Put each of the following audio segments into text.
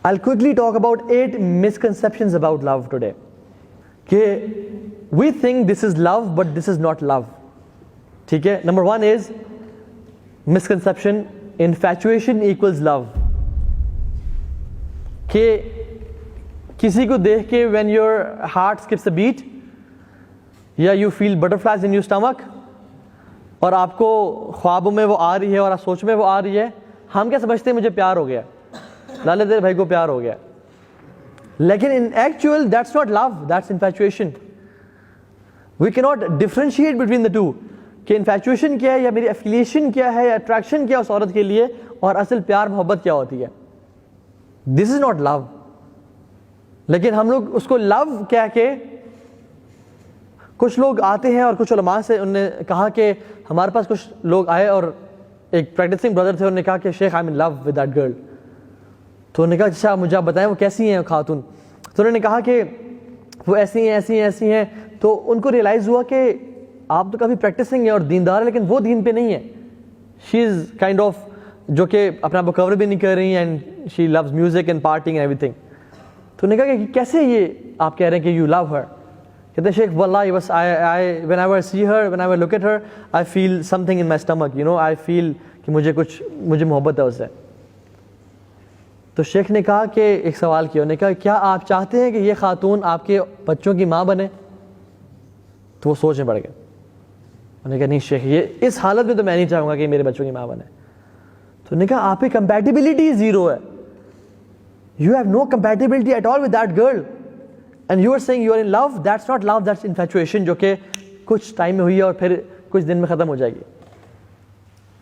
I'll quickly talk about 8 misconceptions about love today. کہ we think this is love but this is not love. ٹھیک ہے. Number 1 is misconception, infatuation equals love. کہ کسی کو دیکھ کے when your heart skips a beat یا you feel butterflies in your stomach اور آپ کو خوابوں میں وہ آ رہی ہے اور آپ سوچ میں وہ آ رہی ہے, ہم کیا سمجھتے ہیں مجھے پیار ہو گیا, لالے تیرے بھائی کو پیار ہو گیا. لیکن in actual that's not love, that's infatuation. We cannot differentiate between the two کہ infatuation کیا ہے یا میری affiliation کیا ہے یا attraction کیا اس عورت کے لیے اور اصل پیار محبت کیا ہوتی ہے. This is not love. لیکن ہم لوگ اس کو love کہہ کے, کچھ لوگ آتے ہیں اور کچھ علماء سے انہوں نے کہا کہ ہمارے پاس کچھ لوگ آئے اور ایک پریکٹسنگ بردر تھے, انہوں نے کہا کہ شیخ I'm in love with that girl. تو انہوں نے کہا اچھا مجھے آپ بتائیں وہ کیسی ہیں خاتون. تو انہوں نے کہا کہ وہ ایسی ہیں ایسی ہیں ایسی ہیں. تو ان کو ریئلائز ہوا کہ آپ تو کافی پریکٹسنگ ہیں اور دیندار ہیں لیکن وہ دین پہ نہیں ہے. شی از کائنڈ آف جو کہ اپنے آپ کو کور بھی نہیں کر رہی ہیں and she loves music and partying and everything. تو انہوں نے کہا کہ کیسے یہ آپ کہہ رہے ہیں کہ یو لو ہر. کہتے ہیں شیخ واللہ بس whenever see her whenever look at her I feel something in my stomach, you know I feel کہ مجھے محبت ہے اس سے. تو شیخ نے کہا کہ ایک سوال کیا, انہوں نے کہا کیا آپ چاہتے ہیں کہ یہ خاتون آپ کے بچوں کی ماں بنے؟ تو وہ سوچ میں پڑ گئے. انہوں نے کہا نہیں شیخ یہ اس حالت میں تو میں نہیں چاہوں گا کہ میرے بچوں کی ماں بنے. تو انہوں نے کہا آپ کی کمپیٹیبلٹی زیرو ہے. You have no compatibility at all with that girl and you are saying you are in love. That's not love, that's infatuation جو کہ کچھ ٹائم میں ہوئی ہے اور پھر کچھ دن میں ختم ہو جائے گی.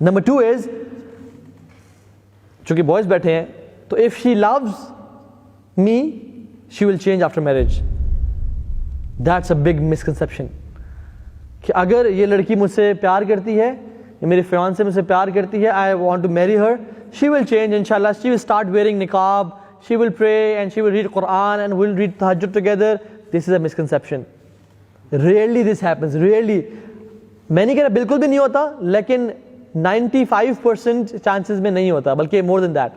Number 2 is, چونکہ بوائز بیٹھے ہیں, تو if she loves me she will change after marriage. That's a big misconception. کہ اگر یہ لڑکی مجھ سے پیار کرتی ہے, میری فیان سے مجھ سے پیار کرتی ہے, I want to marry her, she will change inshallah. She will start wearing niqab, she will pray and she will read Quran and we'll read tahajjud together. This is a misconception. Rarely this happens, rarely. میں نہیں کہہ رہا بالکل بھی نہیں ہوتا, لیکن 95% chances میں نہیں ہوتا, بلکہ more than that.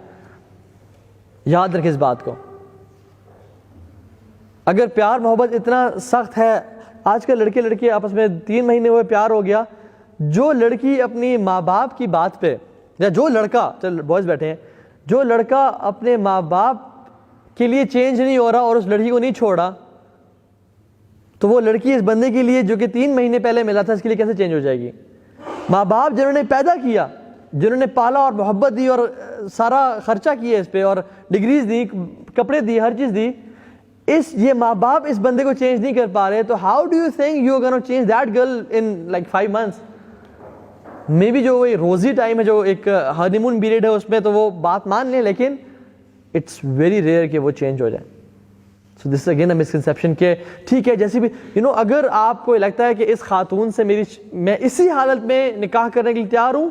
یاد رکھیں اس بات کو. اگر پیار محبت اتنا سخت ہے, آج کل لڑکے لڑکی آپس میں 3 مہینے ہوئے پیار ہو گیا, جو لڑکی اپنی ماں باپ کی بات پہ, یا جو لڑکا, چل بوائز بیٹھے ہیں, جو لڑکا اپنے ماں باپ کے لیے چینج نہیں ہو رہا اور اس لڑکی کو نہیں چھوڑا, تو وہ لڑکی اس بندے کے لیے جو کہ 3 مہینے پہلے ملا تھا اس کے لیے کیسے چینج ہو جائے گی؟ ماں باپ جنہوں نے پیدا کیا, جنہوں نے پالا اور محبت دی اور سارا خرچہ کیا اس پہ اور ڈگریز دی, کپڑے دی, ہر چیز دی, یہ ماں باپ اس بندے کو چینج نہیں کر پا رہے, تو how do you think you are gonna change that girl in like 5 months؟ Maybe جو وہ روزی ٹائم ہے, جو ایک ہنی مون پیریڈ ہے, اس میں تو وہ بات مان لیں, لیکن اٹس ویری ریئر کہ وہ چینج ہو جائے. سو دس اگین اے مسکنسیپشن کہ ٹھیک ہے جیسی بھی اگر آپ کو لگتا ہے کہ اس خاتون سے میں اسی حالت میں نکاح کرنے کے لیے تیار ہوں,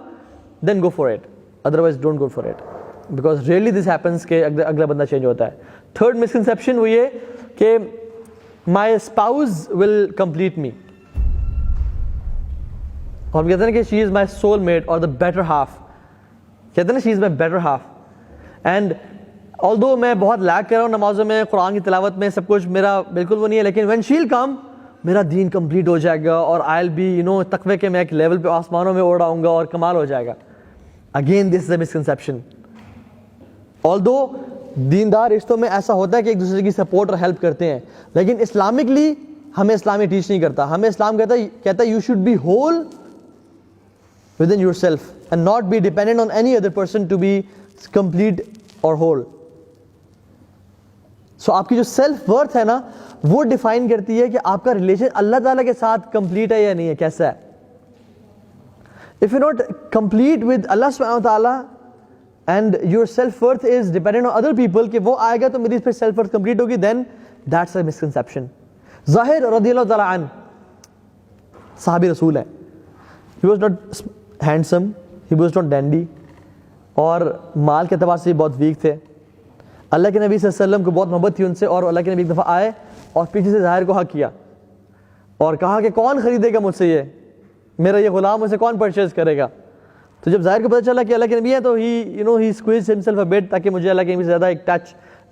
then go for it, otherwise don't go for it, because rarely this happens کہ اگلا بندہ چینج ہوتا ہے. تھرڈ مسکنسیپشن وہ یہ کہ مائی اسپاؤز ول کمپلیٹ می, اور کہتے ہیں کہ شی از مائی سول میٹ اور دا بیٹر ہاف, کہتے ہیں نا شی از مائی بیٹر ہاف. اینڈ آلدو میں بہت لیگ کر رہا ہوں نمازوں میں, قرآن کی تلاوت میں, سب کچھ میرا بالکل وہ نہیں ہے, لیکن وین شیل کم میرا دین کمپلیٹ ہو جائے گا اور آئی ول بی تقوی کے میں ایک لیول پہ آسمانوں میں اڑ آؤں گا اور کمال ہو جائے گا. Again this is a misconception. آلدو دیندار رشتوں میں ایسا ہوتا ہے کہ ایک دوسرے کی سپورٹ اور ہیلپ کرتے ہیں, لیکن اسلامکلی ہمیں اسلام ٹیچ نہیں کرتا. ہمیں اسلام کہتا ہے you should be whole within yourself and not be dependent on any other person to be complete or whole. So آپ کی جو سیلف ورتھ ہے نا, وہ ڈیفائن کرتی ہے کہ آپ کا ریلیشن اللہ تعالیٰ کے ساتھ کمپلیٹ ہے یا نہیں ہے, کیسا ہے. If you're not complete with Allah subhanahu wa ta'ala and your self worth is dependent on other people کہ وہ آئے گا تو میری اس پہ سیلف ورتھ کمپلیٹ ہوگی, then that's a misconception. ظاہر رضی اللہ تعالیٰ عنہ صحابی رسول ہے. He was not handsome, he was not dandy, اور مال کے اعتبار سے بہت ویک تھے. اللہ کے نبی صلی اللہ علیہ وسلم کو بہت محبت تھی ان سے, اور اللہ کے نبی ایک دفعہ آئے اور پیچھے سے ظاہر کو حق کیا اور کہا کہ کون خریدے گا مجھ سے, یہ میرا یہ غلام مجھ سے کون پرچیز کرے گا. تو جب ظاہر کو پتہ چلا کہ اللہ کے نبی ہے تو he squeezed himself a bit تاکہ مجھے اللہ کے نبی سے زیادہ ایک touch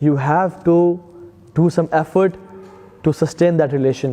You have to do some effort to sustain that relation.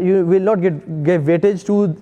you will not give weightage to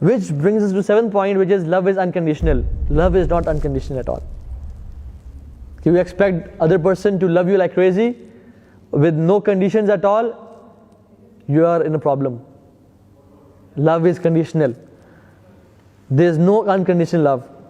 Which brings us to 7th point, which is love is unconditional. Love is not unconditional at all. If you expect other person to love you like crazy with no conditions at all, you are in a problem. Love is conditional. There is no unconditional love.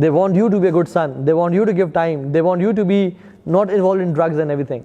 They want you to be a good son. They want you to give time. They want you to be not involved in drugs and everything.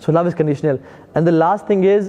So love is conditional. And the last thing is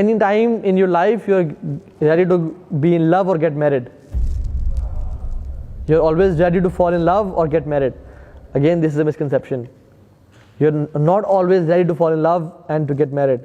any time in your life you are ready to be in love or get married. You are always ready to fall in love or get married. Again, this is a misconception. You're not always ready to fall in love and to get married.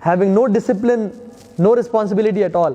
Having no discipline, no responsibility at all.